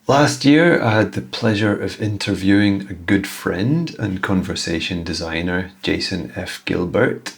Last year, I had the pleasure of interviewing a good friend and conversation designer, Jason F. Gilbert.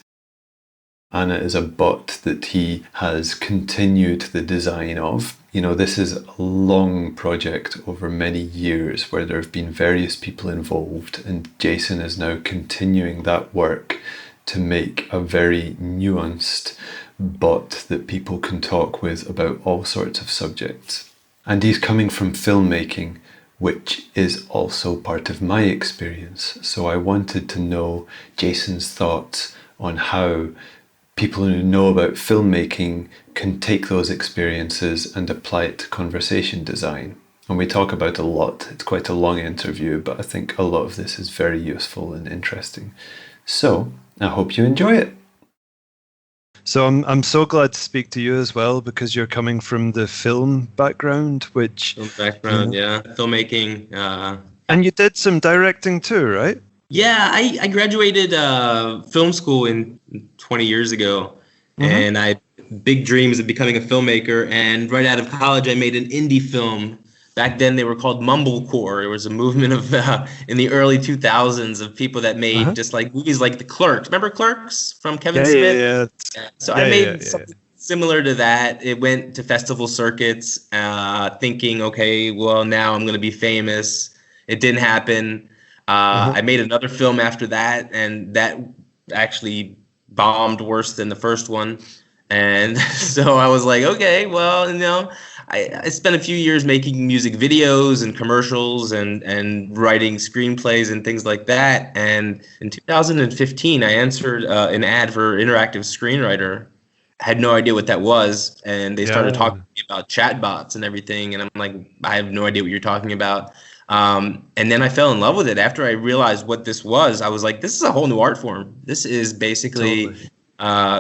Anna is a bot that he has continued the design of. This is a long project over many years where there have been various people involved, and Jason is now continuing that work to make a very nuanced bot that people can talk with about all sorts of subjects. And he's coming from filmmaking, which is also part of my experience. So I wanted to know Jason's thoughts on how people who know about filmmaking can take those experiences and apply it to conversation design. And we talk about a lot. It's quite a long interview, but I think a lot of this is very useful and interesting. So I hope you enjoy it. So I'm so glad to speak to you as well, because you're coming from the film background, which... Film background, yeah. Filmmaking. And you did some directing too, right? Yeah, I graduated film school 20 years ago, and I had big dreams of becoming a filmmaker. And right out of college, I made an indie film. Back then, they were called mumblecore. It was a movement of in the early 2000s of people that made just like movies like The Clerks. Remember Clerks from Kevin Smith? Yeah. So I made something similar to that. It went to festival circuits, thinking, okay, well, now I'm going to be famous. It didn't happen. I made another film after that, and that actually bombed worse than the first one. And so I was like, okay, well, I spent a few years making music videos and commercials and writing screenplays and things like that. And in 2015, I answered an ad for interactive screenwriter. I had no idea what that was. And they started talking to me about chatbots and everything. And I'm like, I have no idea what you're talking about. And then I fell in love with it. After I realized what this was, I was like, this is a whole new art form. This is basically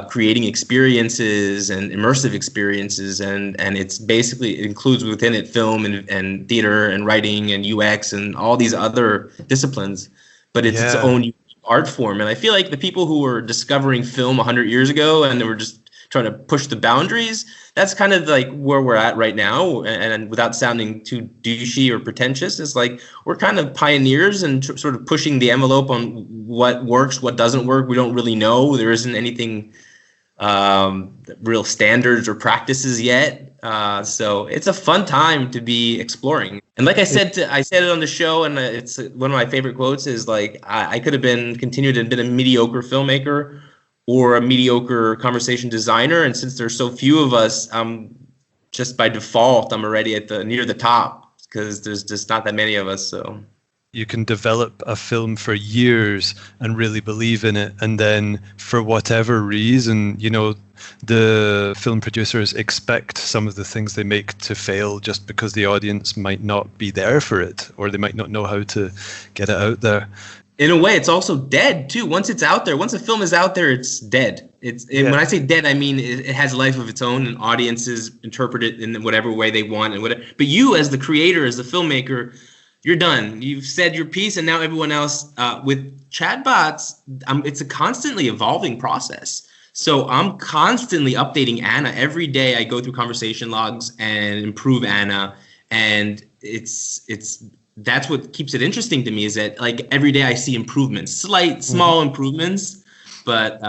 creating experiences and immersive experiences. And it's basically, it includes within it film and theater and writing and UX and all these other disciplines. But it's its own art form. And I feel like the people who were discovering film 100 years ago and they were just trying to push the boundaries, that's kind of like where we're at right now. And without sounding too douchey or pretentious, it's like we're kind of pioneers and sort of pushing the envelope on what works, what doesn't work. We don't really know. There isn't anything real standards or practices yet. So it's a fun time to be exploring. And like I said it on the show, and it's one of my favorite quotes is like, I could have continued and been a mediocre filmmaker or a mediocre conversation designer. And since there's so few of us, just by default, I'm already at near the top because there's just not that many of us. So you can develop a film for years and really believe in it. And then for whatever reason, the film producers expect some of the things they make to fail just because the audience might not be there for it, or they might not know how to get it out there. In a way, it's also dead too. Once it's out there, once a film is out there, it's dead. When I say dead, I mean it has a life of its own, and audiences interpret it in whatever way they want and whatever. But you, as the creator, as the filmmaker, you're done. You've said your piece, and now everyone else. With chatbots, it's a constantly evolving process. So I'm constantly updating Anna every day. I go through conversation logs and improve Anna, and that's what keeps it interesting to me, is that like every day I see improvements, small improvements, but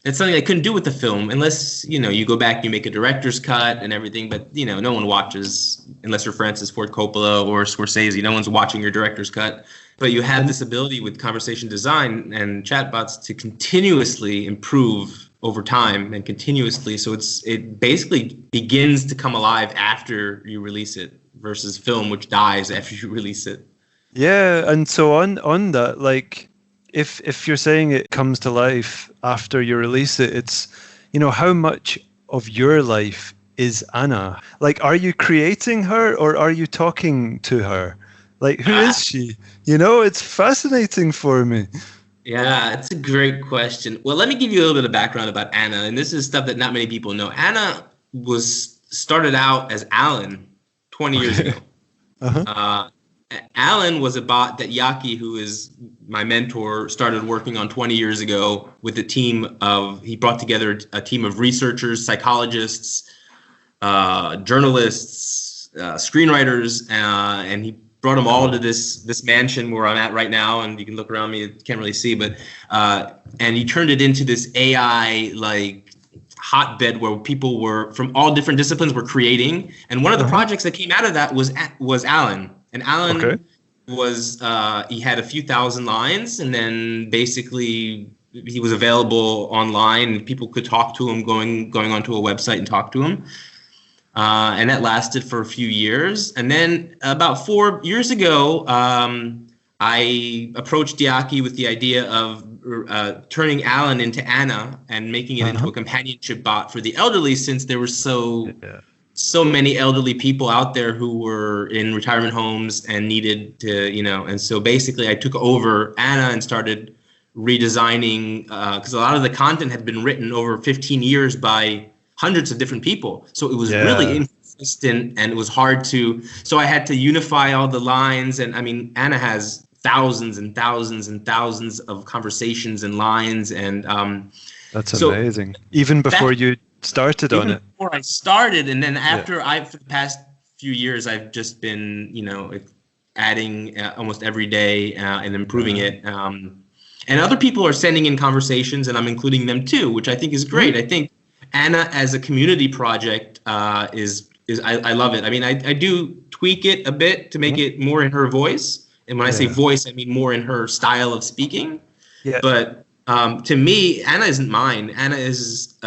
it's something I couldn't do with the film unless, you go back, you make a director's cut and everything, but no one watches, unless you're Francis Ford Coppola or Scorsese, no one's watching your director's cut. But you have this ability with conversation design and chatbots to continuously improve over time and continuously. So it basically begins to come alive after you release it, versus film, which dies after you release it. Yeah, and so on that, like if you're saying it comes to life after you release it, it's how much of your life is Anna? Like, are you creating her or are you talking to her? Like, who is she? It's fascinating for me. Yeah, it's a great question. Well, let me give you a little bit of background about Anna, and this is stuff that not many people know. Anna started out as Alan 20 years ago. Alan was a bot that Yaki, who is my mentor, started working on 20 years ago with he brought together a team of researchers, psychologists, journalists, screenwriters, and he brought them all to this mansion where I'm at right now, and you can look around me. You can't really see, but and he turned it into this AI like hotbed where people were from all different disciplines were creating. And one of the projects that came out of that was Alan. And Alan was he had a few thousand lines, and then basically he was available online. People could talk to him going onto a website and talk to him. And that lasted for a few years. And then about 4 years ago, I approached Diaki with the idea of turning Alan into Anna and making it into a companionship bot for the elderly, since there were so many elderly people out there who were in retirement homes and needed to, and so basically I took over Anna and started redesigning, because a lot of the content had been written over 15 years by hundreds of different people. So it was really inconsistent, and it was hard so I had to unify all the lines. And I mean, Anna has thousands and thousands and thousands of conversations and lines. And that's amazing. Even before you started on it. Before I started, and then after for the past few years, I've just been, adding almost every day and improving it. And other people are sending in conversations, and I'm including them too, which I think is great. I think Anna as a community project is I love it. I mean, I do tweak it a bit to make it more in her voice. And when I say voice, I mean more in her style of speaking. Yeah. But to me, Anna isn't mine. Anna is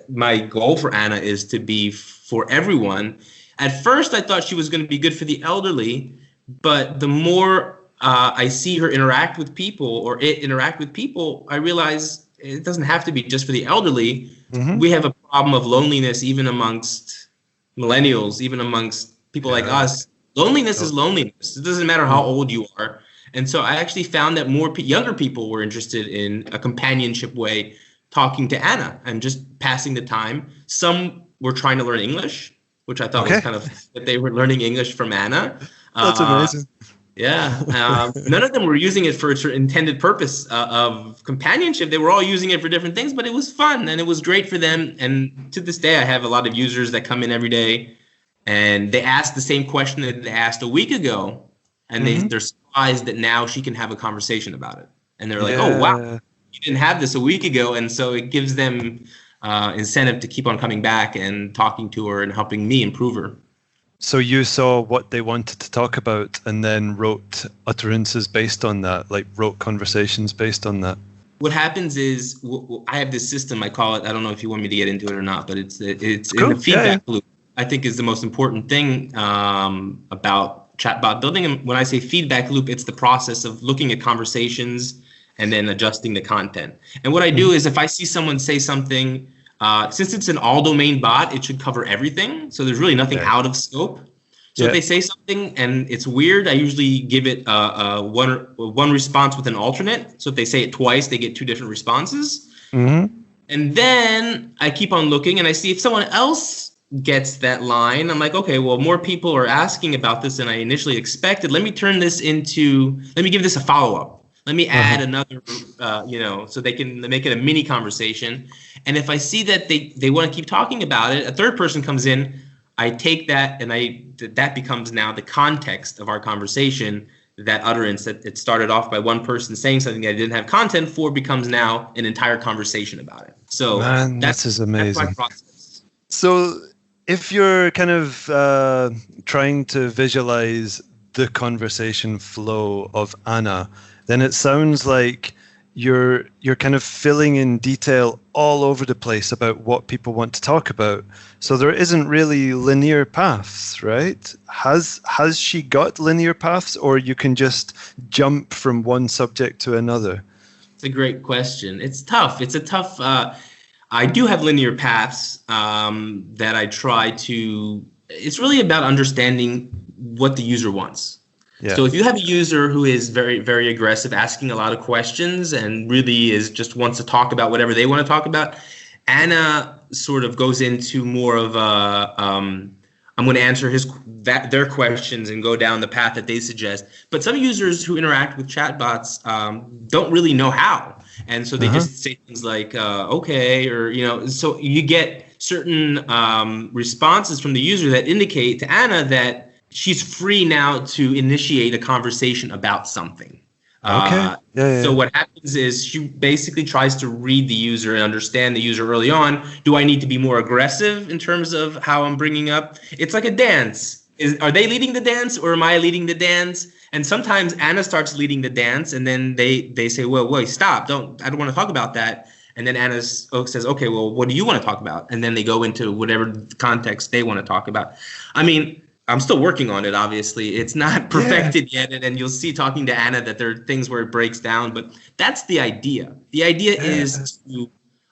my goal for Anna is to be for everyone. At first, I thought she was going to be good for the elderly, but the more I see her interact with people, or it interact with people, I realize it doesn't have to be just for the elderly. We have a problem of loneliness even amongst millennials, even amongst people like us. Loneliness is loneliness. It doesn't matter how old you are. And so I actually found that more younger people were interested in a companionship way, talking to Anna and just passing the time. Some were trying to learn English, which I thought was kind of that they were learning English from Anna. That's amazing. Yeah. None of them were using it for its intended purpose of companionship. They were all using it for different things, but it was fun and it was great for them. And to this day, I have a lot of users that come in every day and they ask the same question that they asked a week ago. And they're surprised that now she can have a conversation about it. And they're like, oh, wow, you didn't have this a week ago. And so it gives them incentive to keep on coming back and talking to her and helping me improve her. So you saw what they wanted to talk about and then wrote utterances based on that, like wrote conversations based on that. What happens is I have this system, I call it, I don't know if you want me to get into it or not, but it's cool. in the feedback loop. I think is the most important thing about chatbot building. And when I say feedback loop, it's the process of looking at conversations and then adjusting the content. And what I do is if I see someone say something, since it's an all-domain bot, it should cover everything. So there's really nothing out of scope. So if they say something and it's weird, I usually give it one response with an alternate. So if they say it twice, they get two different responses. And then I keep on looking and I see if someone else gets that line. I'm like, okay, well, more people are asking about this than I initially expected. Let me give this a follow-up. Let me add another, so they can make it a mini conversation. And if I see that they want to keep talking about it, a third person comes in, I take that and that becomes now the context of our conversation. That utterance that it started off by one person saying something that I didn't have content for becomes now an entire conversation about it. So this is amazing. That's my process. So if you're kind of trying to visualize the conversation flow of Anna, then it sounds like you're kind of filling in detail all over the place about what people want to talk about. So there isn't really linear paths, right? Has she got linear paths, or you can just jump from one subject to another? It's a great question. It's tough. It's a tough. I do have linear paths that I try to. It's really about understanding what the user wants. Yeah. So if you have a user who is very, very aggressive, asking a lot of questions and really just wants to talk about whatever they want to talk about, Anna sort of goes into more of a, I'm going to answer their questions and go down the path that they suggest. But some users who interact with chatbots don't really know how. And so they just say things like, okay, or, so you get certain responses from the user that indicate to Anna that she's free now to initiate a conversation about something. Okay. So what happens is she basically tries to read the user and understand the user early on. Do I need to be more aggressive in terms of how I'm bringing up? It's like a dance. Are they leading the dance or am I leading the dance? And sometimes Anna starts leading the dance, and then they say, well, wait, stop. I don't want to talk about that. And then Anna says, okay, well, what do you want to talk about? And then they go into whatever context they want to talk about. I mean, I'm still working on it, obviously. It's not perfected yet, and you'll see talking to Anna that there are things where it breaks down, but that's the idea. The idea is to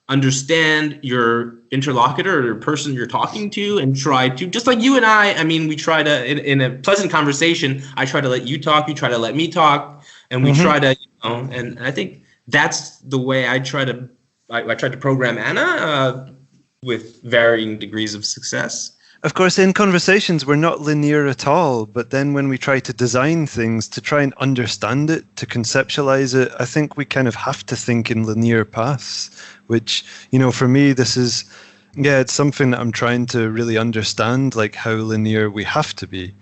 understand your interlocutor or the person you're talking to and try to, just like you and I mean, we try to, in a pleasant conversation, I try to let you talk, you try to let me talk, and we try to, and I think that's the way I tried to program Anna with varying degrees of success. Of course, in conversations, we're not linear at all. But then when we try to design things, to try and understand it, to conceptualize it, I think we kind of have to think in linear paths, which, for me, it's something that I'm trying to really understand, like how linear we have to be.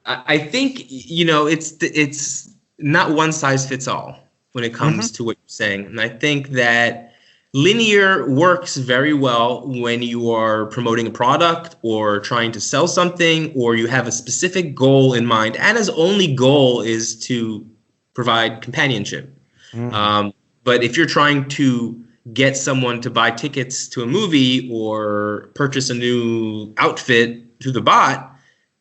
I think, it's not one size fits all when it comes to what you're saying. And I think that linear works very well when you are promoting a product or trying to sell something, or you have a specific goal in mind. Anna's only goal is to provide companionship. But if you're trying to get someone to buy tickets to a movie or purchase a new outfit through the bot,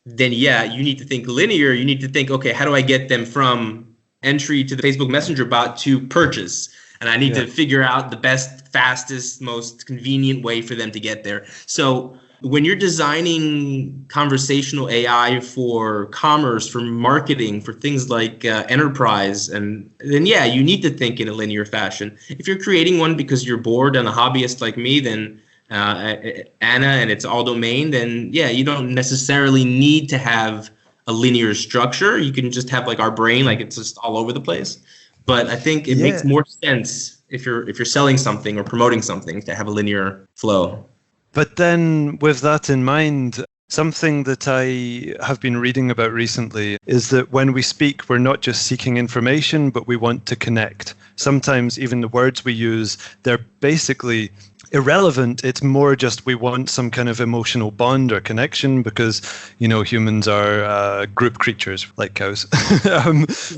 then you need to think linear. You need to think, okay, how do I get them from entry to the Facebook Messenger bot to purchase? And I need to figure out the best, fastest, most convenient way for them to get there. So when you're designing conversational AI for commerce, for marketing, for things like enterprise, then you need to think in a linear fashion. If you're creating one because you're bored and a hobbyist like me, then Anna and it's all domain, then you don't necessarily need to have a linear structure. You can just have like our brain, like it's just all over the place. But I think it makes more sense if you're selling something or promoting something to have a linear flow. But then with that in mind, something that I have been reading about recently is that when we speak, we're not just seeking information, but we want to connect. Sometimes even the words we use, they're basically irrelevant. It's more just we want some kind of emotional bond or connection because, humans are group creatures like cows.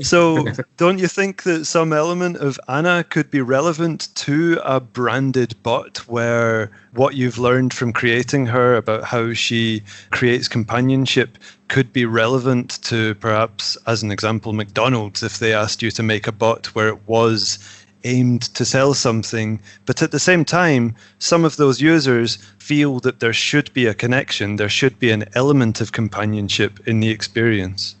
So don't you think that some element of Anna could be relevant to a branded bot where what you've learned from creating her about how she creates companionship could be relevant to, perhaps, as an example, McDonald's, if they asked you to make a bot where it was aimed to sell something, but at the same time, some of those users feel that there should be a connection, there should be an element of companionship in the experience.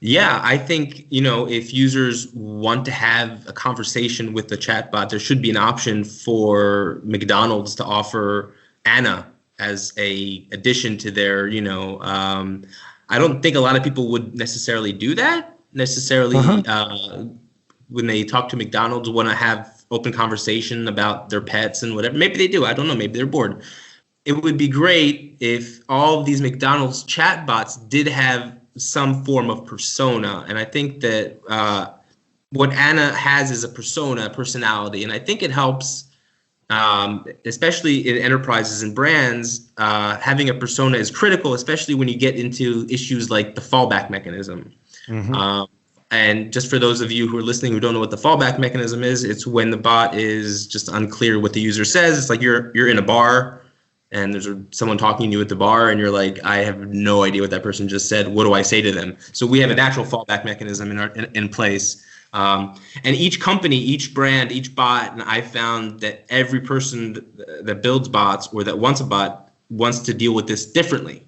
Yeah, I think, if users want to have a conversation with the chatbot, there should be an option for McDonald's to offer Anna as a addition to their, I don't think a lot of people would necessarily do that, when they talk to McDonald's, want to have open conversation about their pets and whatever. Maybe they do. I don't know. Maybe they're bored. It would be great if all of these McDonald's chatbots did have some form of persona. And I think that what Anna has is a persona, a personality. And I think it helps, especially in enterprises and brands, having a persona is critical, especially when you get into issues like the fallback mechanism. And just for those of you who are listening who don't know what the fallback mechanism is, it's when the bot is just unclear what the user says. It's like you're in a bar and there's someone talking to you at the bar and you're like, I have no idea what that person just said. What do I say to them? So we have a natural fallback mechanism in place. And each company, each brand, each bot, and I found that every person that builds bots or that wants a bot wants to deal with this differently.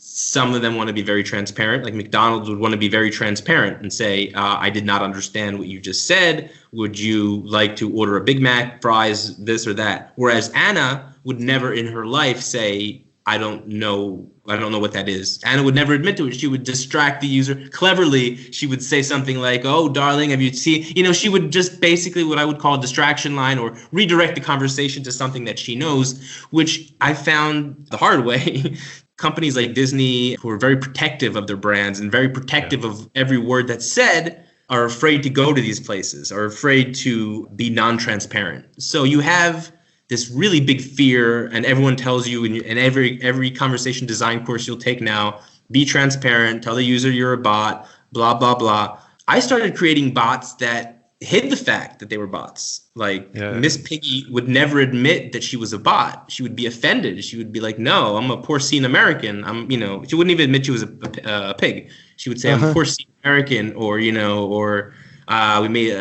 Some of them want to be very transparent, like McDonald's would want to be very transparent and say, I did not understand what you just said. Would you like to order a Big Mac, fries, this or that? Whereas Anna would never in her life say, I don't know I don't know what that is. Anna would never admit to it. She would distract the user. Cleverly, she would say something like, oh, darling, have you seen, she would just basically what I would call a distraction line or redirect the conversation to something that she knows, which I found the hard way. Companies like Disney, who are very protective of their brands and very protective of every word that's said, are afraid to go to these places, are afraid to be non-transparent. So you have this really big fear, and everyone tells you in every conversation design course you'll take now, be transparent, tell the user you're a bot, blah, blah, blah. I started creating bots that hid the fact that they were bots. Like Miss Piggy would never admit that she was a bot. She would be offended. She would be like, no, I'm a porcine American. She wouldn't even admit she was a pig. She would say, I'm a porcine American, or we made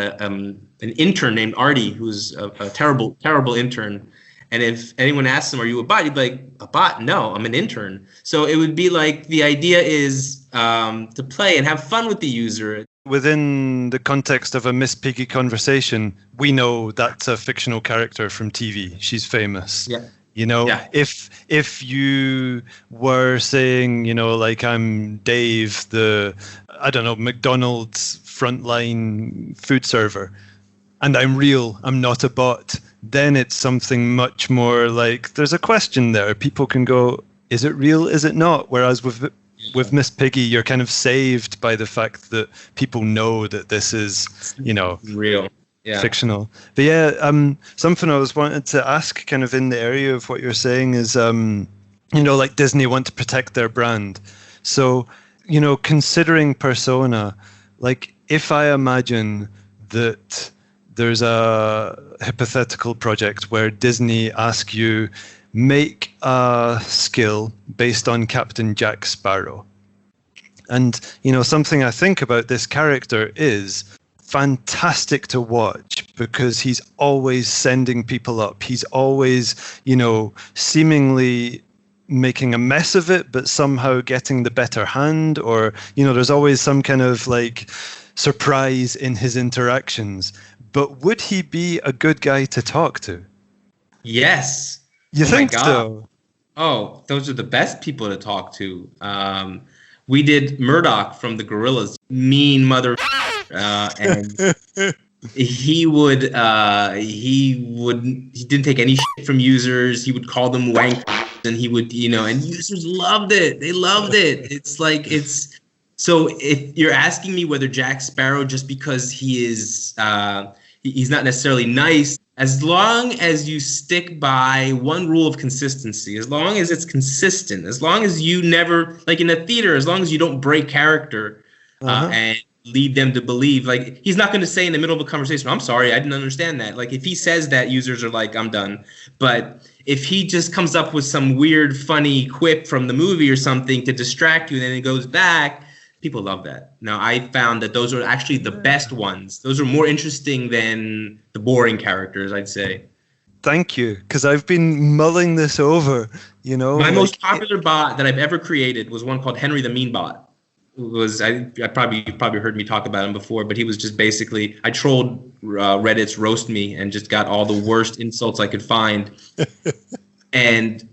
an intern named Artie, who's a terrible, terrible intern. And if anyone asks him, are you a bot? He'd be like, a bot? No, I'm an intern. So it would be like, the idea is to play and have fun with the user. Within the context of a Miss Piggy conversation, we know that's a fictional character from TV. She's famous. Yeah. If you were saying, like I'm Dave, the McDonald's frontline food server, and I'm real, I'm not a bot, then it's something much more like there's a question there. People can go, is it real? Is it not? Whereas with Miss Piggy, you're kind of saved by the fact that people know that this is, real. Yeah. Fictional. But something I was wanted to ask kind of in the area of what you're saying is, like Disney want to protect their brand. So, considering persona, like if I imagine that there's a hypothetical project where Disney ask you, make a skill based on Captain Jack Sparrow. And, something I think about this character is fantastic to watch because he's always sending people up. He's always, seemingly making a mess of it, but somehow getting the better hand, or, there's always some kind of like surprise in his interactions. But would he be a good guy to talk to? Yes. You think so? Oh, those are the best people to talk to. We did Murdoch from the Gorillas, mean mother. And he didn't take any shit from users. He would call them wank, and he would, and users loved it. They loved it. So if you're asking me whether Jack Sparrow, just because he is, he's not necessarily nice, as long as you stick by one rule of consistency, as long as it's consistent, as long as you never, like in a theater, as long as you don't break character, and lead them to believe, like he's not going to say in the middle of a conversation, I'm sorry, I didn't understand that. Like if he says that, users are like, I'm done. But if he just comes up with some weird, funny quip from the movie or something to distract you, and then it goes back, people love that. Now, I found that those are actually the best ones. Those are more interesting than the boring characters, I'd say. Thank you, because I've been mulling this over, My most popular bot that I've ever created was one called Henry the Mean Bot. I probably heard me talk about him before, but he was just basically, I trolled Reddit's Roast Me and just got all the worst insults I could find. And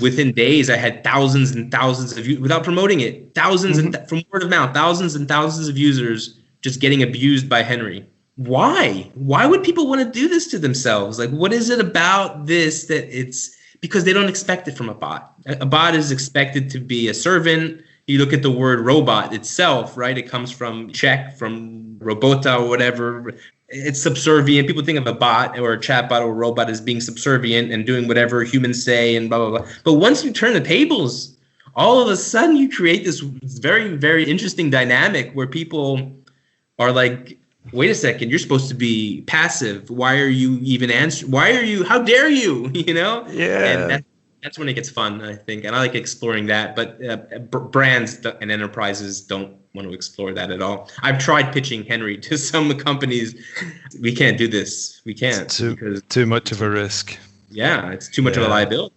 within days, I had thousands and thousands of, without promoting it, thousands and from word of mouth, thousands and thousands of users just getting abused by Henry. Why? Why would people want to do this to themselves? Like, what is it about this that it's because they don't expect it from a bot? A bot is expected to be a servant. You look at the word robot itself, right? It comes from Czech, from robota or whatever. It's subservient. People think of a bot or a chatbot or a robot as being subservient and doing whatever humans say and blah, blah, blah. But once you turn the tables, all of a sudden you create this very, very interesting dynamic where people are like, wait a second, you're supposed to be passive. Why are you even answering? How dare you, Yeah. And that's when it gets fun, I think. And I like exploring that. But brands and enterprises don't want to explore that at all. I've tried pitching Henry to some companies. We can't do this. We can't. It's too much of a risk. Yeah, it's too much of a liability.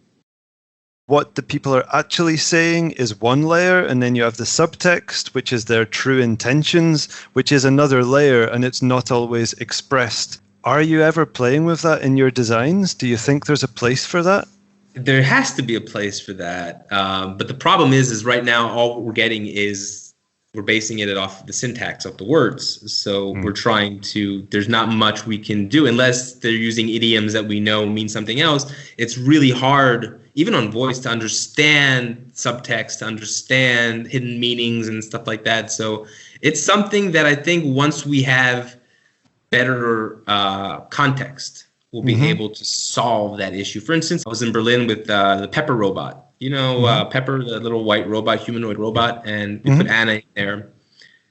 What the people are actually saying is one layer, and then you have the subtext, which is their true intentions, which is another layer, and it's not always expressed. Are you ever playing with that in your designs? Do you think there's a place for that? There has to be a place for that. But the problem is right now all we're getting is we're basing it off the syntax of the words. So we're trying to, there's not much we can do unless they're using idioms that we know mean something else. It's really hard, even on voice, to understand subtext, to understand hidden meanings and stuff like that. So it's something that I think once we have better context, we'll be able to solve that issue. For instance, I was in Berlin with the Pepper robot. You know, Pepper, the little white robot, humanoid robot, and we put Anna in there.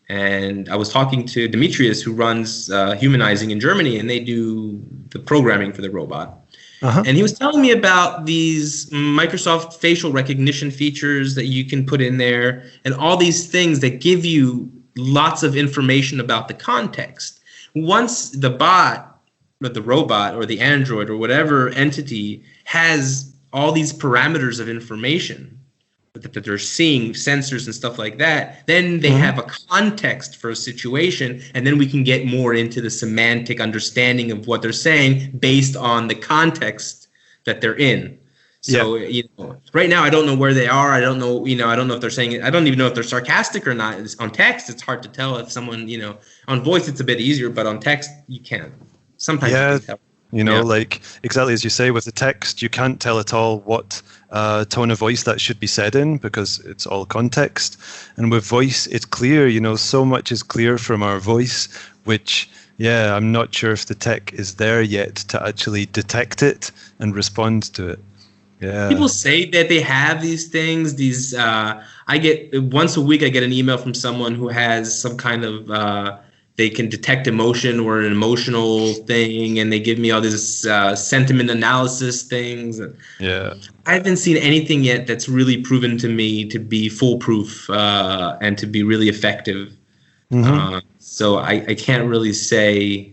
And I was talking to Demetrius, who runs Humanizing in Germany, and they do the programming for the robot. And he was telling me about these Microsoft facial recognition features that you can put in there, and all these things that give you lots of information about the context. Once the bot, or the robot, or the android, or whatever entity has all these parameters of information that they're seeing, sensors and stuff like that, then they have a context for a situation, and then we can get more into the semantic understanding of what they're saying based on the context that they're in. So, you know, right now I don't know where they are. I don't know, I don't know if they're saying it. I don't even know if they're sarcastic or not. On text, it's hard to tell if someone, on voice, it's a bit easier, but on text, you can't. Sometimes you can tell. Like exactly as you say, with the text, you can't tell at all what tone of voice that should be said in because it's all context. And with voice, it's clear, so much is clear from our voice, which, I'm not sure if the tech is there yet to actually detect it and respond to it. Yeah. People say that they have these things. I get once a week, I get an email from someone who has some kind of they can detect emotion or an emotional thing, and they give me all these sentiment analysis things. Yeah, I haven't seen anything yet that's really proven to me to be foolproof and to be really effective. So I can't really say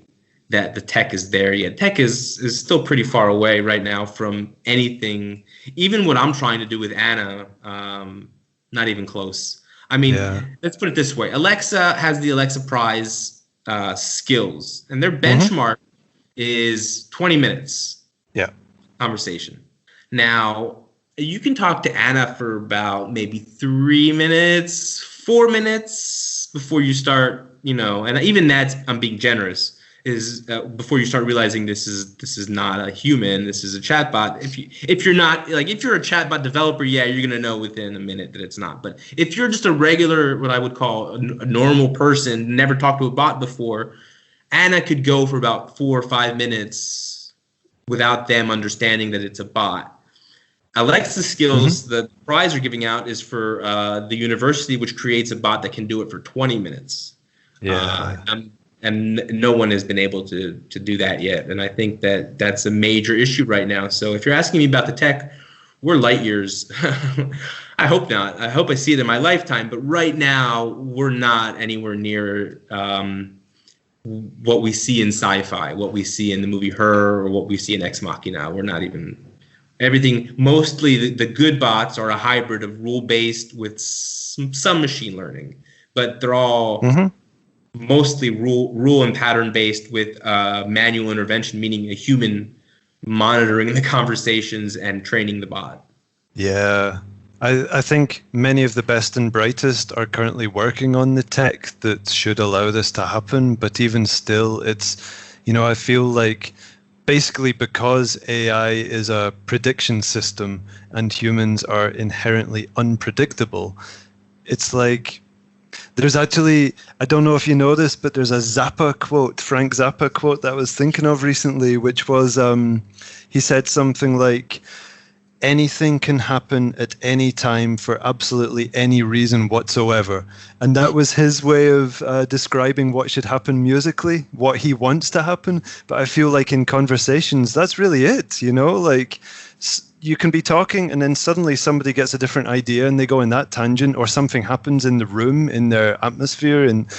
that the tech is there yet. Tech is still pretty far away right now from anything. Even what I'm trying to do with Anna, not even close. I mean, let's put it this way. Alexa has the Alexa Prize skills, and their benchmark is 20 minutes conversation. Now, you can talk to Anna for about maybe 3 minutes, 4 minutes before you start, and even that's, I'm being generous, is before you start realizing this is not a human, this is a chatbot. If you're not, like, if you're a chatbot developer, you're gonna know within a minute that it's not. But if you're just a regular, what I would call a normal person, never talked to a bot before, Anna could go for about 4 or 5 minutes without them understanding that it's a bot. Alexa skills, the prize you're giving out is for the university, which creates a bot that can do it for 20 minutes. And no one has been able to do that yet. And I think that that's a major issue right now. So if you're asking me about the tech, we're light years. I hope not. I hope I see it in my lifetime. But right now, we're not anywhere near what we see in sci-fi, what we see in the movie Her, or what we see in Ex Machina. We're not even... Everything, mostly the good bots are a hybrid of rule-based with some machine learning. But they're all... mostly rule and pattern based with manual intervention, meaning a human monitoring the conversations and training the bot. Yeah. I think many of the best and brightest are currently working on the tech that should allow this to happen. But even still, it's, I feel like basically because AI is a prediction system and humans are inherently unpredictable, it's like, there's actually, I don't know if you know this, but there's a Zappa quote, Frank Zappa quote that I was thinking of recently, which was, he said something like, anything can happen at any time for absolutely any reason whatsoever. And that was his way of describing what should happen musically, what he wants to happen. But I feel like in conversations, that's really it, like... You can be talking and then suddenly somebody gets a different idea and they go in that tangent, or something happens in the room, in their atmosphere, and,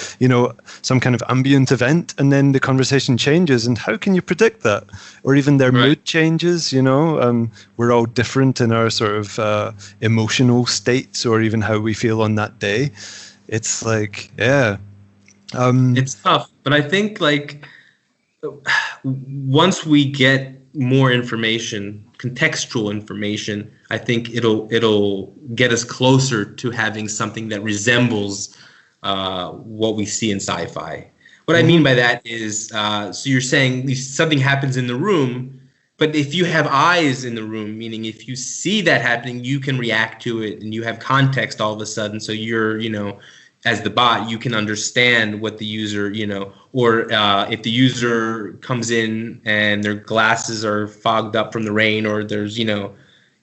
some kind of ambient event, and then the conversation changes. And how can you predict that? Or even their mood changes, we're all different in our sort of emotional states, or even how we feel on that day. It's like, it's tough, but I think, like, once we get more information, contextual information, I think it'll get us closer to having something that resembles what we see in sci-fi. What I mean by that is, so you're saying something happens in the room, but if you have eyes in the room, meaning if you see that happening, you can react to it and you have context all of a sudden. So you're, as the bot, you can understand what the user, or if the user comes in and their glasses are fogged up from the rain, or there's, that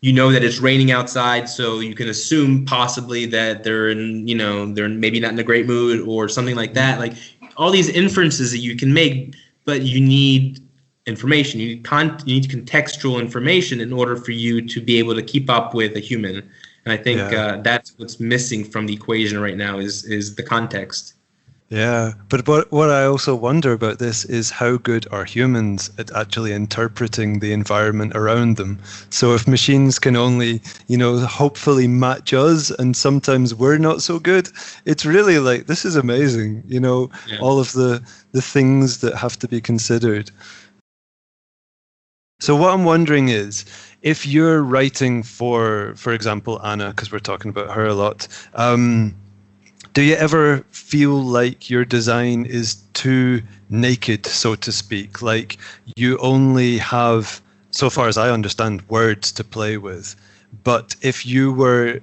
it's raining outside, so you can assume possibly that they're they're maybe not in a great mood or something like that. Like all these inferences that you can make, but you need information. You need contextual information in order for you to be able to keep up with a human. And I think that's what's missing from the equation right now is the context. Yeah, but what I also wonder about this is how good are humans at actually interpreting the environment around them. So if machines can only, hopefully match us, and sometimes we're not so good, it's really like, this is amazing, all of the things that have to be considered. So what I'm wondering is, if you're writing for example, Anna, because we're talking about her a lot, do you ever feel like your design is too naked, so to speak? Like you only have, so far as I understand, words to play with. But if you were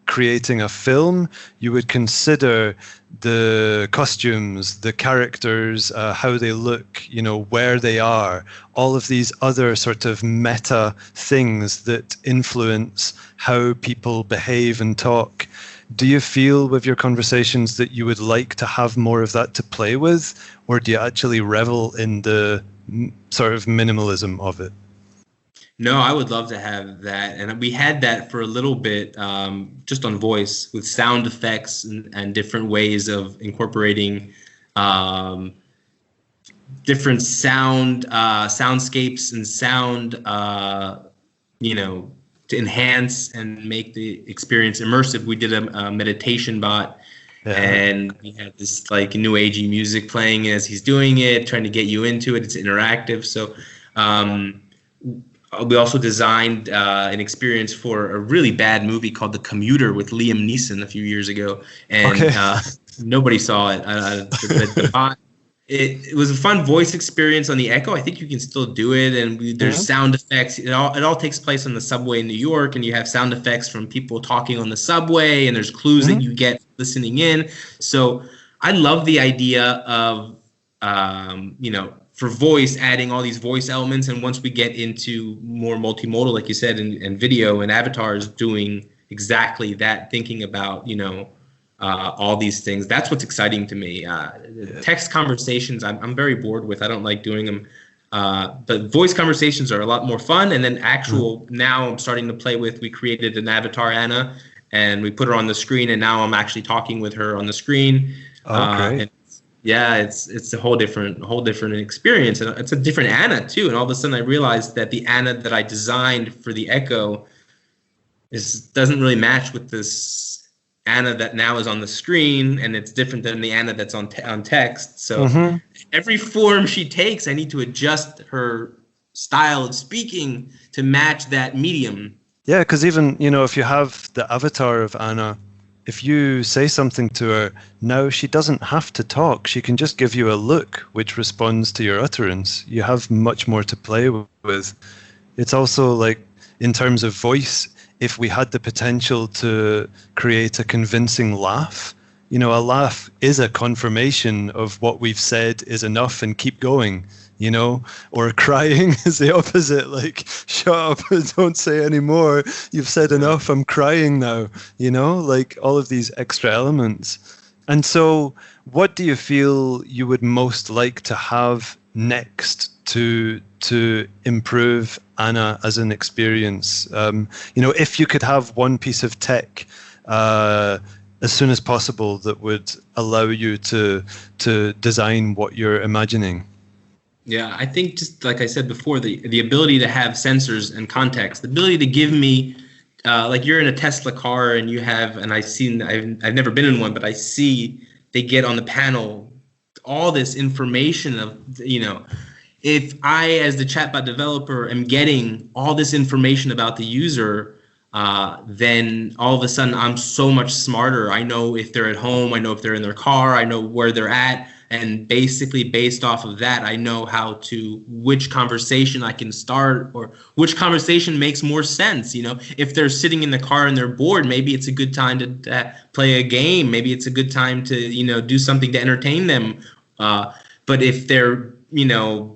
creating a film, you would consider the costumes, the characters, how they look, where they are, all of these other sort of meta things that influence how people behave and talk. Do you feel with your conversations that you would like to have more of that to play with, or do you actually revel in the sort of minimalism of it? No, I would love to have that. And we had that for a little bit just on voice with sound effects and different ways of incorporating different soundscapes and sound, to enhance and make the experience immersive. We did a meditation bot, and we had this like new agey music playing as he's doing it, trying to get you into it. It's interactive. So we also designed an experience for a really bad movie called The Commuter with Liam Neeson a few years ago, and nobody saw it. The bot, it was a fun voice experience on the Echo. I think you can still do it, and there's sound effects. It all takes place on the subway in New York, and you have sound effects from people talking on the subway, and there's clues that you get listening in. So I love the idea of for voice, adding all these voice elements, and once we get into more multimodal, like you said, and video and avatars, doing exactly that, thinking about all these things. That's what's exciting to me. Text conversations, I'm very bored with. I don't like doing them. But voice conversations are a lot more fun. And then now I'm starting to play with, we created an avatar, Anna, and we put her on the screen, and now I'm actually talking with her on the screen. Great. It's a whole different experience. And it's a different Anna too. And all of a sudden I realized that the Anna that I designed for the Echo doesn't really match with this Anna that now is on the screen, and it's different than the Anna that's on text. So every form she takes, I need to adjust her style of speaking to match that medium. Yeah, because even, if you have the avatar of Anna, if you say something to her, now she doesn't have to talk. She can just give you a look, which responds to your utterance. You have much more to play with. It's also like, in terms of voice, if we had the potential to create a convincing laugh, a laugh is a confirmation of what we've said is enough and keep going, or crying is the opposite, like, shut up, don't say any more. You've said enough, I'm crying now, like all of these extra elements. And so what do you feel you would most like to have next to improve Anna as an experience? If you could have one piece of tech as soon as possible that would allow you to design what you're imagining. Yeah, I think, just like I said before, the ability to have sensors and context, the ability to give me, like you're in a Tesla car and you have, and I've never been in one, but I see they get on the panel all this information of, if I, as the chatbot developer, am getting all this information about the user, then all of a sudden I'm so much smarter. I know if they're at home, I know if they're in their car, I know where they're at. And basically based off of that, I know which conversation I can start or which conversation makes more sense. If they're sitting in the car and they're bored, maybe it's a good time to play a game. Maybe it's a good time to, do something to entertain them. But if they're,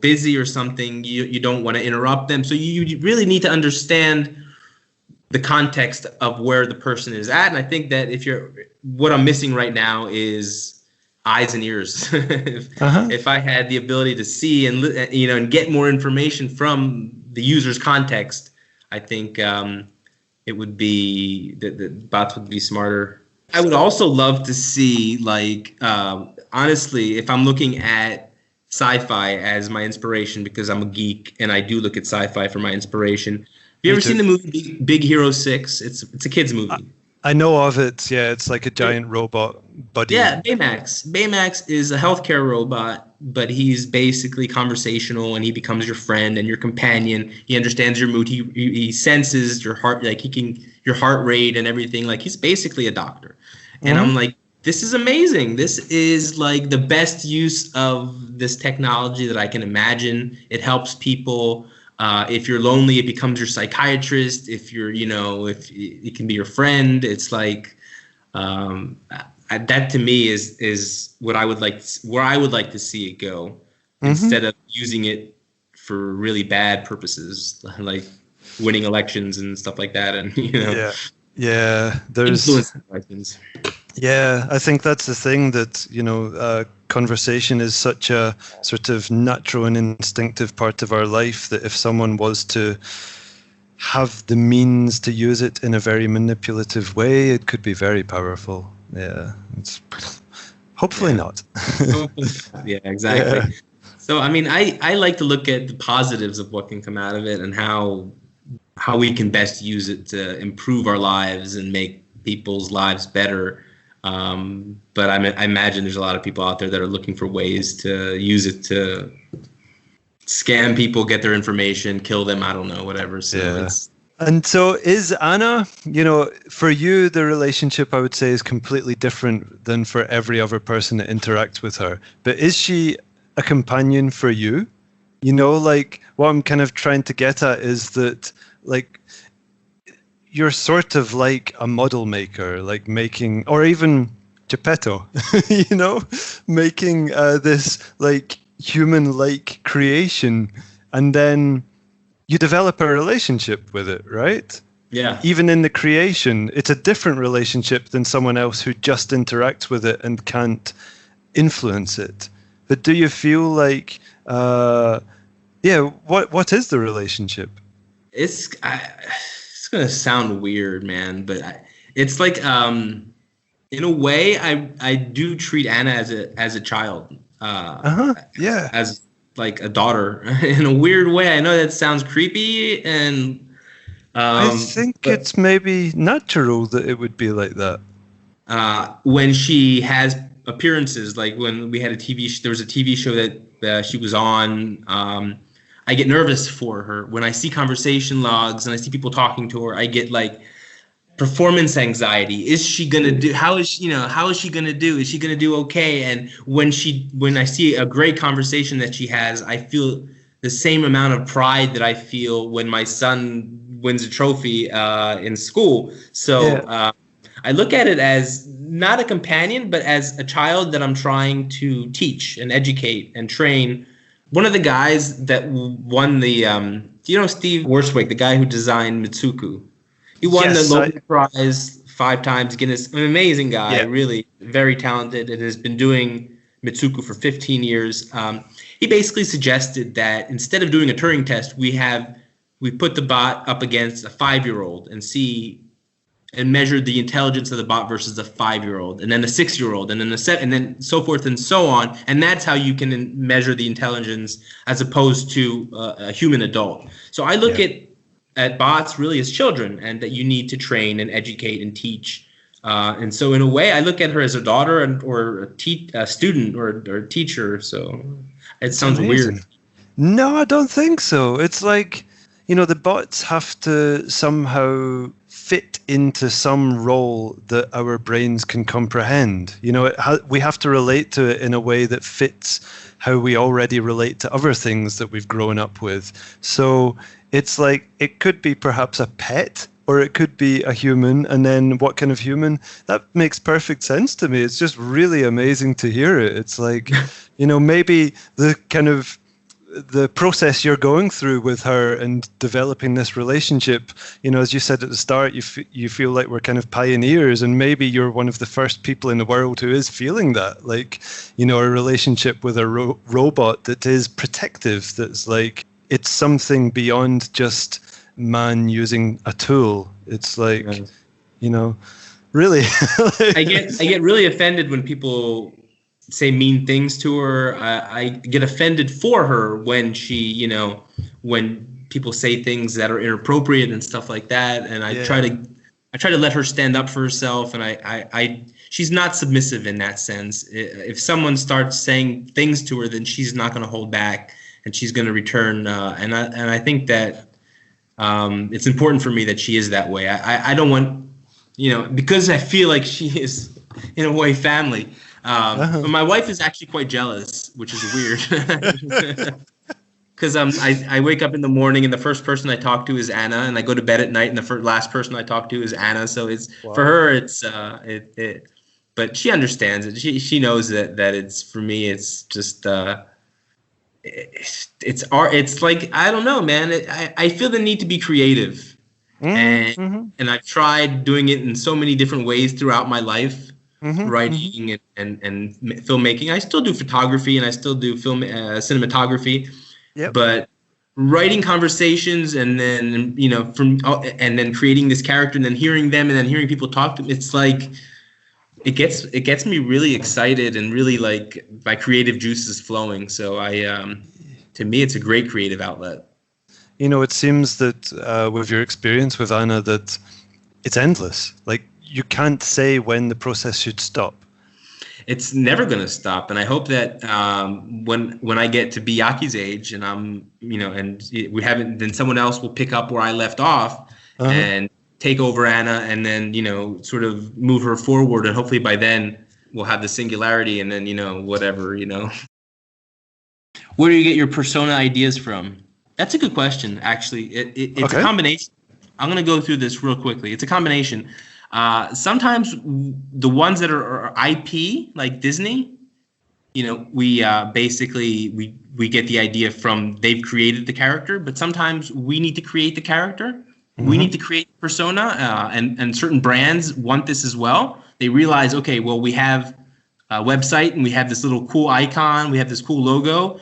busy or something, you don't want to interrupt them. So you really need to understand the context of where the person is at. And I think that what I'm missing right now is eyes and ears. If I had the ability to see and get more information from the user's context, I think it would be the bots would be smarter. I would also love to see, honestly, if I'm looking at sci-fi as my inspiration, because I'm a geek and I do look at sci-fi for my inspiration. Have you ever seen the movie Big Hero 6? It's a kid's movie. I know of it. Yeah, it's like a giant robot buddy. Yeah, Baymax. Baymax is a healthcare robot, but he's basically conversational, and he becomes your friend and your companion. He understands your mood. He senses your heart, your heart rate and everything. Like, he's basically a doctor. And I'm like, this is amazing. This is like the best use of this technology that I can imagine. It helps people. If you're lonely, it becomes your psychiatrist. If you're, if it can be your friend, it's like that to me is what I would like, where I would like to see it go, instead of using it for really bad purposes, like winning elections and stuff like that, and there's influencing elections. Yeah, I think that's the thing, that, conversation is such a sort of natural and instinctive part of our life, that if someone was to have the means to use it in a very manipulative way, it could be very powerful. Yeah, hopefully not. Yeah, exactly. Yeah. So, I mean, I like to look at the positives of what can come out of it and how we can best use it to improve our lives and make people's lives better. But I imagine there's a lot of people out there that are looking for ways to use it to scam people, get their information, kill them, I don't know, whatever. So And so is Anna, for you, the relationship, I would say, is completely different than for every other person that interacts with her. But is she a companion for you? What I'm kind of trying to get at is that, you're sort of like a model maker, like making, or even Geppetto, making this human-like creation, and then you develop a relationship with it, right? Yeah. Even in the creation, it's a different relationship than someone else who just interacts with it and can't influence it. But do you feel like, what is the relationship? It's gonna sound weird, man, but it's like, in a way, I do treat Anna as a child, as like a daughter in a weird way. I know that sounds creepy, and I think it's maybe natural that it would be like that. When she has appearances, like when we had there was a TV show that she was on. I get nervous for her when I see conversation logs and I see people talking to her. I get performance anxiety. Is she gonna do? How is she gonna do? Is she gonna do okay? And when I see a great conversation that she has, I feel the same amount of pride that I feel when my son wins a trophy in school. So I look at it as not a companion, but as a child that I'm trying to teach and educate and train. One of the guys that won the, Steve Worswick, the guy who designed Mitsuku? He won the Nobel Prize 5 times, Guinness, an amazing guy, really very talented, and has been doing Mitsuku for 15 years. He basically suggested that instead of doing a Turing test, we put the bot up against a 5-year-old and measured the intelligence of the bot versus a 5-year-old, and then a 6-year-old, and then and then so forth and so on. And that's how you can measure the intelligence as opposed to a human adult. So I look at bots really as children, and that you need to train and educate and teach. And so in a way, I look at her as a daughter or a student or a teacher. So it sounds weird. No, I don't think so. It's like, the bots have to somehow fit into some role that our brains can comprehend. We have to relate to it in a way that fits how we already relate to other things that we've grown up with. So it's like, it could be perhaps a pet, or it could be a human, and then what kind of human? That makes perfect sense to me. It's just really amazing to hear it. It's like, maybe the process you're going through with her and developing this relationship, as you said at the start, you feel like we're kind of pioneers, and maybe you're one of the first people in the world who is feeling that, like, a relationship with a robot that is protective, that's like, it's something beyond just man using a tool. It's like, really. I get really offended when people say mean things to her. I get offended for her when she, when people say things that are inappropriate and stuff like that. And I try to let her stand up for herself. And she's not submissive in that sense. If someone starts saying things to her, then she's not going to hold back, and she's going to return. And I think that it's important for me that she is that way. I don't want, because I feel like she is in a way family. But my wife is actually quite jealous, which is weird. Because I wake up in the morning and the first person I talk to is Anna, and I go to bed at night and the last person I talk to is Anna. So it's for her, it's but she understands it. She knows that it's, for me, it's just it's art. It's like, I don't know, man. I feel the need to be creative, and I've tried doing it in so many different ways throughout my life. Writing and filmmaking. I still do photography and I still do film cinematography. Yep. But writing conversations and then and then creating this character and then hearing them and then hearing people talk to them, it's like it gets me really excited and really like my creative juices flowing. So to me, it's a great creative outlet. It seems that with your experience with Anna, that it's endless. Like, you can't say when the process should stop. It's never going to stop, and I hope that when I get to Biaki's age, and I'm and we haven't, then someone else will pick up where I left off and take over Anna, and then sort of move her forward, and hopefully by then we'll have the singularity, and then whatever. Where do you get your persona ideas from? That's a good question, actually. It's a combination. I'm going to go through this real quickly. It's a combination. Sometimes the ones that are IP, like Disney, we basically we get the idea from, they've created the character, but sometimes we need to create the character. We need to create persona, and certain brands want this as well. They realize, okay, well, we have a website and we have this little cool icon, we have this cool logo.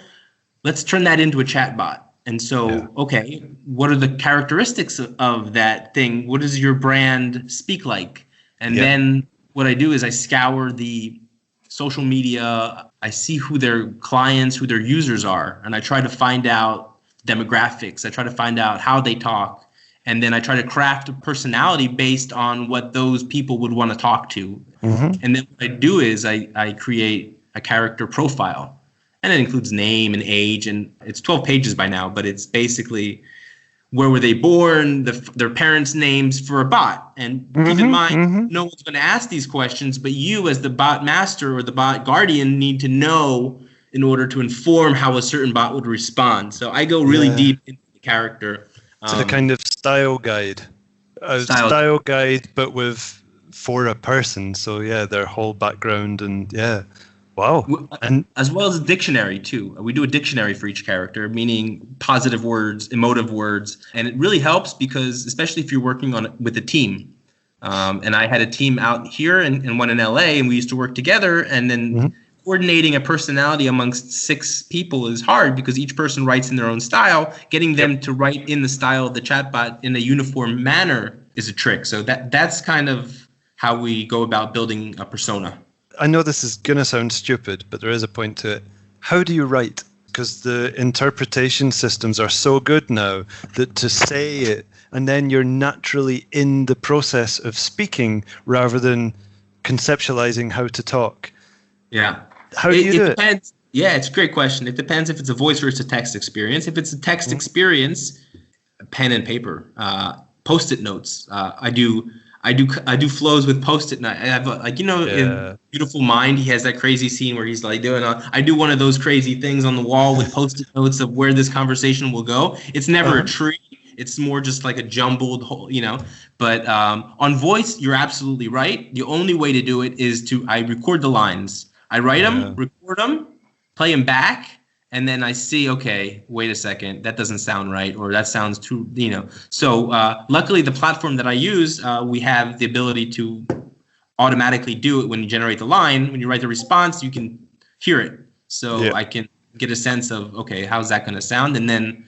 Let's turn that into a chatbot. And so, okay, what are the characteristics of that thing? What does your brand speak like? And then what I do is I scour the social media. I see who their clients, who their users are, and I try to find out demographics. I try to find out how they talk. And then I try to craft a personality based on what those people would want to talk to. And then what I do is I create a character profile. And it includes name and age, and it's 12 pages by now, but it's basically where were they born, their parents' names for a bot. And keep in mind, no one's going to ask these questions, but you as the bot master or the bot guardian need to know in order to inform how a certain bot would respond. So I go really deep into the character. So the kind of style guide. Style guide, but for a person. So their whole background and wow. And as well as a dictionary too. We do a dictionary for each character, meaning positive words, emotive words. And it really helps because, especially if you're working with a team. And I had a team out here and one in LA, and we used to work together. And then coordinating a personality amongst 6 people is hard because each person writes in their own style. Getting them to write in the style of the chatbot in a uniform manner is a trick. So that's kind of how we go about building a persona. I know this is going to sound stupid, but there is a point to it. How do you write? Because the interpretation systems are so good now that to say it, and then you're naturally in the process of speaking rather than conceptualizing how to talk. Yeah. How do you do it? Yeah, it's a great question. It depends if it's a voice or it's a text experience. If it's a text experience, pen and paper, post-it notes. I do flows with post-it note. I have in Yeah. Beautiful Mind, he has that crazy scene where he's like doing. I do one of those crazy things on the wall with post-it notes of where this conversation will go. It's never a Uh-huh. tree. It's more just like a jumbled whole. But on voice, you're absolutely right. The only way to do it is I record the lines. I write them, Yeah. record them, play them back, and then I see, okay, wait a second, that doesn't sound right, or that sounds too. So luckily, the platform that I use, we have the ability to automatically do it when you generate the line. When you write the response, you can hear it. So Yeah. I can get a sense of, okay, how's that going to sound? And then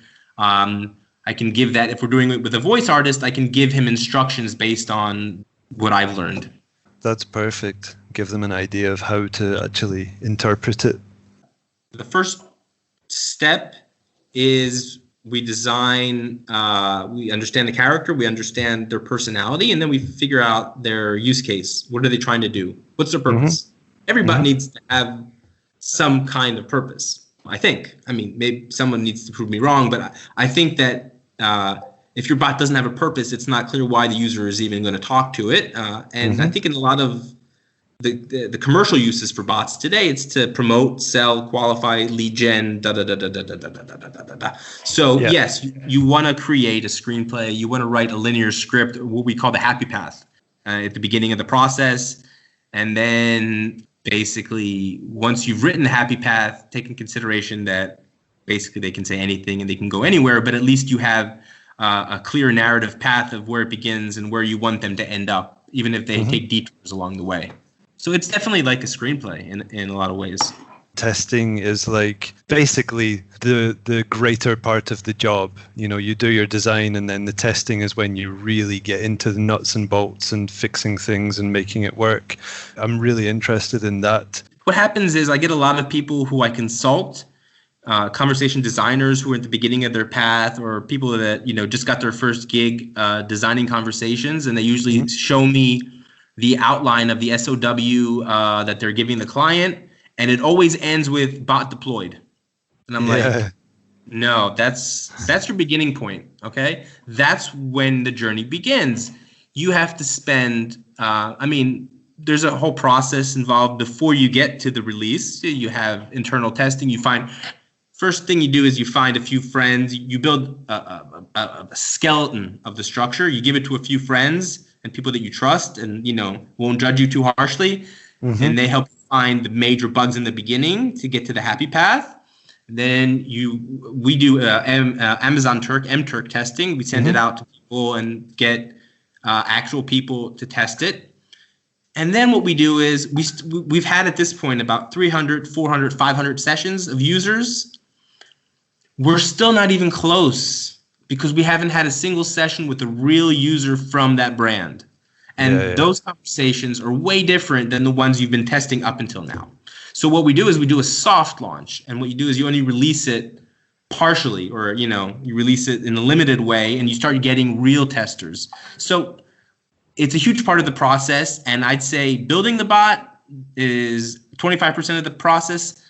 I can give that, if we're doing it with a voice artist, I can give him instructions based on what I've learned. That's perfect. Give them an idea of how to actually interpret it. The first step is we design, we understand the character, we understand their personality, and then we figure out their use case. What are they trying to do? What's their Mm-hmm. purpose? Everybody Mm-hmm. needs to have some kind of purpose, I think. I mean, maybe someone needs to prove me wrong, but I think that if your bot doesn't have a purpose, it's not clear why the user is even going to talk to it. And I think in a lot of the commercial uses for bots today, it's to promote, sell, qualify, lead gen, da da da da da da da da da da da. So Yeah. yes, you want to create a screenplay, you want to write a linear script, or what we call the happy path, at the beginning of the process, and then basically once you've written the happy path, take in consideration that basically they can say anything and they can go anywhere, but at least you have a clear narrative path of where it begins and where you want them to end up, even if they take detours along the way. So it's definitely like a screenplay in a lot of ways. Testing is like basically the greater part of the job. You do your design, and then the testing is when you really get into the nuts and bolts and fixing things and making it work. I'm really interested in that. What happens is I get a lot of people who I consult, conversation designers who are at the beginning of their path, or people that just got their first gig designing conversations, and they usually show me the outline of the SOW that they're giving the client, and it always ends with bot deployed. And I'm like, no, that's your beginning point, okay? That's when the journey begins. You have to spend, there's a whole process involved before you get to the release. You have internal testing. First thing you do is you find a few friends. You build a skeleton of the structure. You give it to a few friends and people that you trust and won't judge you too harshly, and they help find the major bugs in the beginning to get to the happy path. Then we do Amazon MTurk testing. We send it out to people and get actual people to test it. And then what we do is we've had at this point about 300, 400, 500 sessions of users. We're still not even close because we haven't had a single session with a real user from that brand. And those conversations are way different than the ones you've been testing up until now. So what we do is we do a soft launch. And what you do is you only release it partially, or you release it in a limited way, and you start getting real testers. So it's a huge part of the process. And I'd say building the bot is 25% of the process.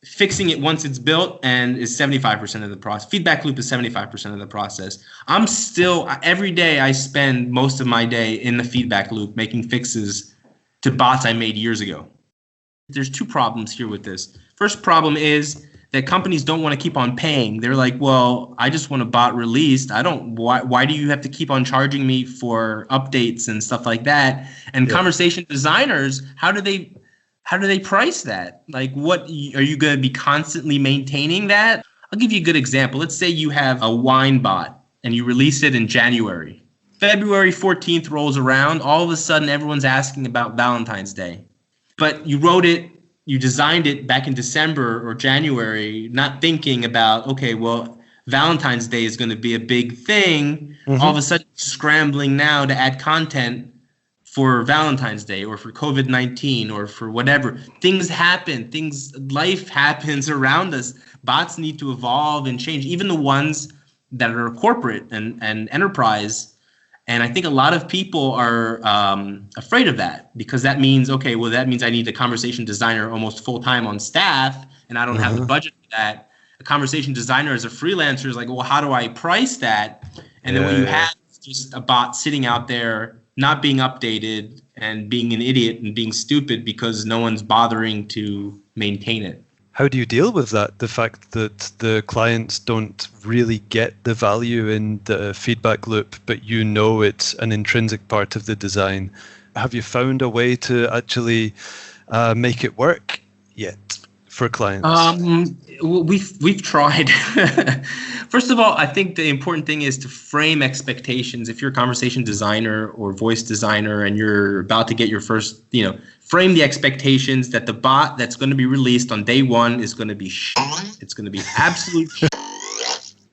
Fixing it once it's built and is 75% of the process. Feedback loop is 75% of the process. I'm still, every day I spend most of my day in the feedback loop making fixes to bots I made years ago. There's two problems here with this. First problem is that companies don't want to keep on paying. They're like, well, I just want a bot released. Why do you have to keep on charging me for updates and stuff like that? And conversation designers, how do they price that? Like, what are you going to be constantly maintaining that? I'll give you a good example. Let's say you have a wine bot and you release it in January. February 14th rolls around. All of a sudden, everyone's asking about Valentine's Day. But you designed it back in December or January, not thinking about, okay, well, Valentine's Day is going to be a big thing. All of a sudden, scrambling now to add content for Valentine's Day or for COVID-19 or for whatever. Things happen. Life happens around us. Bots need to evolve and change, even the ones that are corporate and enterprise. And I think a lot of people are afraid of that because that means I need a conversation designer almost full time on staff and I don't have the budget for that. A conversation designer as a freelancer is like, well, how do I price that? And then what you have is just a bot sitting out there not being updated and being an idiot and being stupid because no one's bothering to maintain it. How do you deal with that? The fact that the clients don't really get the value in the feedback loop, but you know it's an intrinsic part of the design. Have you found a way to actually make it work yet for clients? We've tried. First of all, I think the important thing is to frame expectations. If you're a conversation designer or voice designer and you're about to get your first, frame the expectations that the bot that's going to be released on day one is going to be shit. It's going to be absolute shit.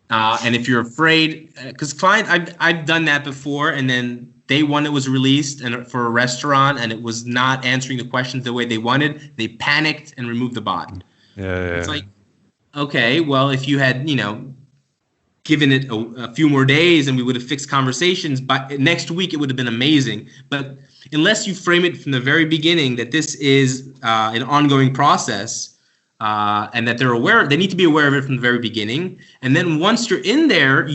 And if you're afraid, because I've done that before, and then day one it was released and for a restaurant and it was not answering the questions the way they wanted, they panicked and removed the bot. It's like, okay, well, if you had, given it a few more days and we would have fixed conversations, but next week it would have been amazing. But unless you frame it from the very beginning that this is an ongoing process and that they need to be aware of it from the very beginning. And then once you're in there,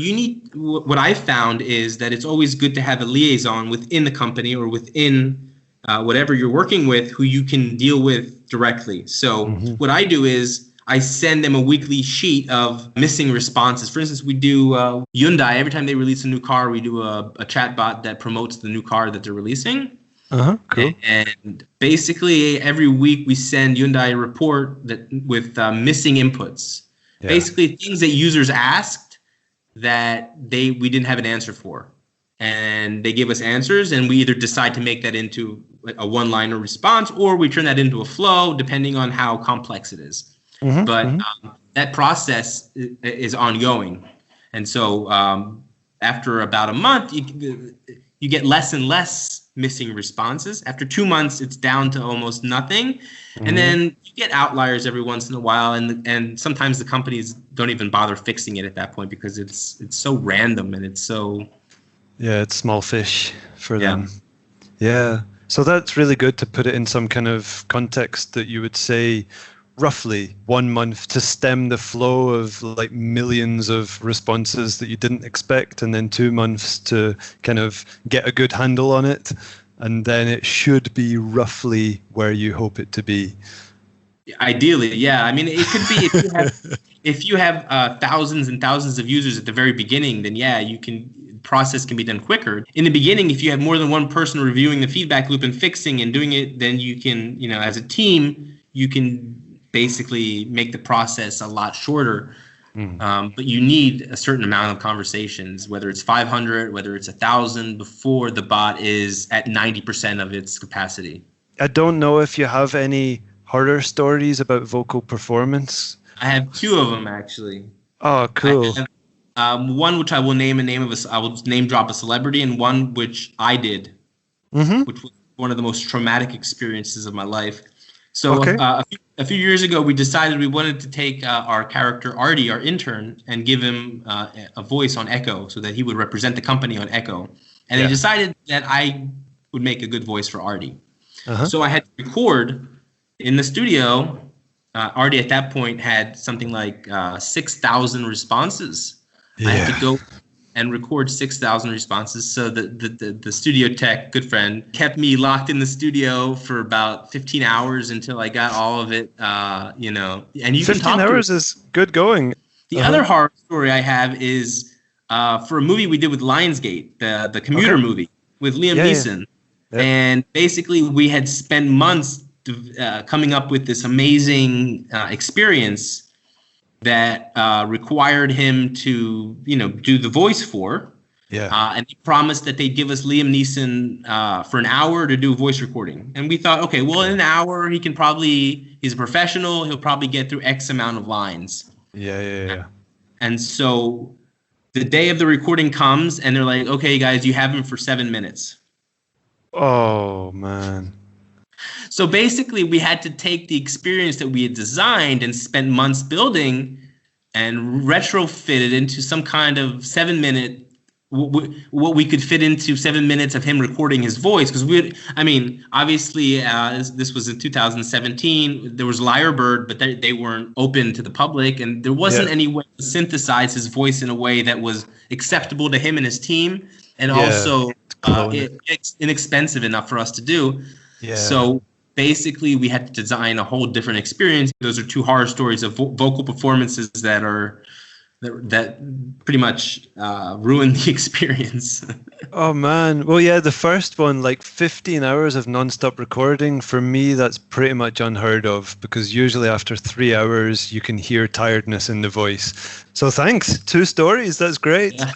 what I found is that it's always good to have a liaison within the company or within whatever you're working with who you can deal with directly. So what I do is I send them a weekly sheet of missing responses. For instance, we do Hyundai. Every time they release a new car, we do a chatbot that promotes the new car that they're releasing. Cool. And basically, every week we send Hyundai a report with missing inputs. Yeah. Basically, things that users asked that we didn't have an answer for. And they give us answers, and we either decide to make that into a one-liner response, or we turn that into a flow, depending on how complex it is. But that process is ongoing. And so after about a month, you get less and less missing responses. After 2 months, it's down to almost nothing. And then you get outliers every once in a while. And sometimes the companies don't even bother fixing it at that point because it's so random and it's so... Yeah, it's small fish for them. Yeah. So that's really good to put it in some kind of context that you would say roughly 1 month to stem the flow of like millions of responses that you didn't expect, and then 2 months to kind of get a good handle on it. And then it should be roughly where you hope it to be. Ideally, yeah. I mean, it could be if you have thousands and thousands of users at the very beginning, then yeah, process can be done quicker. In the beginning, if you have more than one person reviewing the feedback loop and fixing and doing it, then you can, as a team, you can basically make the process a lot shorter. But you need a certain amount of conversations, whether it's 500, whether it's 1,000, before the bot is at 90% of its capacity. I don't know if you have any horror stories about vocal performance. I have 2 of them, actually. Oh, cool. One which I will I will name drop a celebrity, and one which I did, which was one of the most traumatic experiences of my life. So a few years ago, we decided we wanted to take our character Artie, our intern, and give him a voice on Echo so that he would represent the company on Echo. And they decided that I would make a good voice for Artie. So I had to record in the studio. Artie at that point had something like 6,000 responses. I had to go and record 6,000 responses. So the studio tech, good friend, kept me locked in the studio for about 15 hours until I got all of it, And you 15 hours is good going. The other horror story I have is for a movie we did with Lionsgate, the commuter movie with Liam Neeson. Yeah. And basically we had spent months coming up with this amazing experience that required him to, do the voice for. And he promised that they'd give us Liam Neeson for an hour to do voice recording. And we thought, okay, well, in an hour, he's a professional. He'll probably get through X amount of lines. Yeah. And so the day of the recording comes and they're like, okay, guys, you have him for 7 minutes. Oh, man. So basically, we had to take the experience that we had designed and spent months building and retrofit it into some kind of 7-minute what we could fit into 7 minutes of him recording his voice, because obviously this was in 2017. There was Lyrebird, but they weren't open to the public, and there wasn't any way to synthesize his voice in a way that was acceptable to him and his team, and also it's inexpensive enough for us to do. So basically we had to design a whole different experience. Those are two horror stories of vocal performances that pretty much ruined the experience. Oh man. Well, yeah, the first one, like 15 hours of non-stop recording, for me, that's pretty much unheard of, because usually after 3 hours, you can hear tiredness in the voice. So thanks. 2 stories. That's great. Yeah.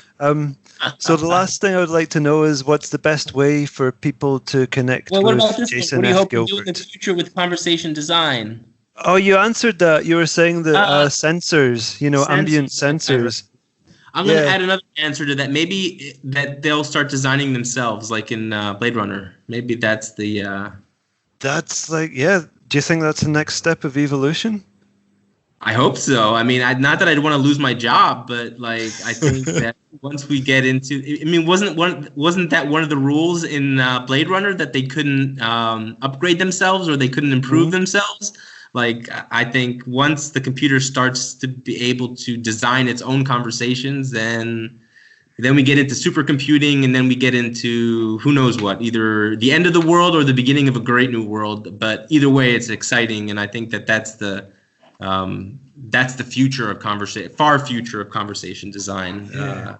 So the last thing I would like to know is, what's the best way for people to connect with Jason What do you F. hope to Gilbert? do in the future with conversation design? Oh, you answered that. You were saying that sensors, ambient sensors. I'm going to add another answer to that. Maybe that they'll start designing themselves, like in Blade Runner. Maybe that's the... That's like, yeah. Do you think that's the next step of evolution? I hope so. I mean, not that I'd want to lose my job, but like, I think that once we get into... I mean, wasn't that one of the rules in Blade Runner, that they couldn't upgrade themselves, or they couldn't improve themselves? Like, I think once the computer starts to be able to design its own conversations, then we get into supercomputing, and then we get into who knows what, either the end of the world or the beginning of a great new world. But either way, it's exciting, and I think that's the future of far future of conversation design. Yeah.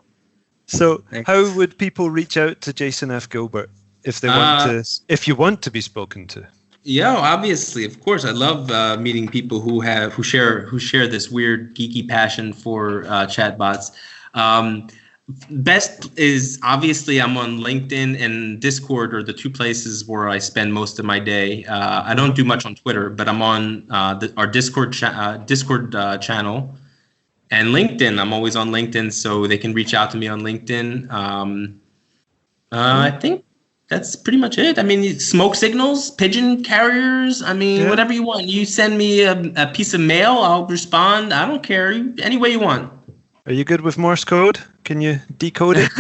So, how would people reach out to Jason F. Gilbert if they if you want to be spoken to? Yeah, obviously, of course. I love meeting people who share this weird geeky passion for chatbots. Best is, obviously, I'm on LinkedIn and Discord are the 2 places where I spend most of my day. I don't do much on Twitter, but I'm on our Discord channel, and LinkedIn. I'm always on LinkedIn, so they can reach out to me on LinkedIn. I think that's pretty much it. I mean, smoke signals, pigeon carriers. I mean, whatever you want. You send me a piece of mail, I'll respond. I don't care. Any way you want. Are you good with Morse code? Can you decode it?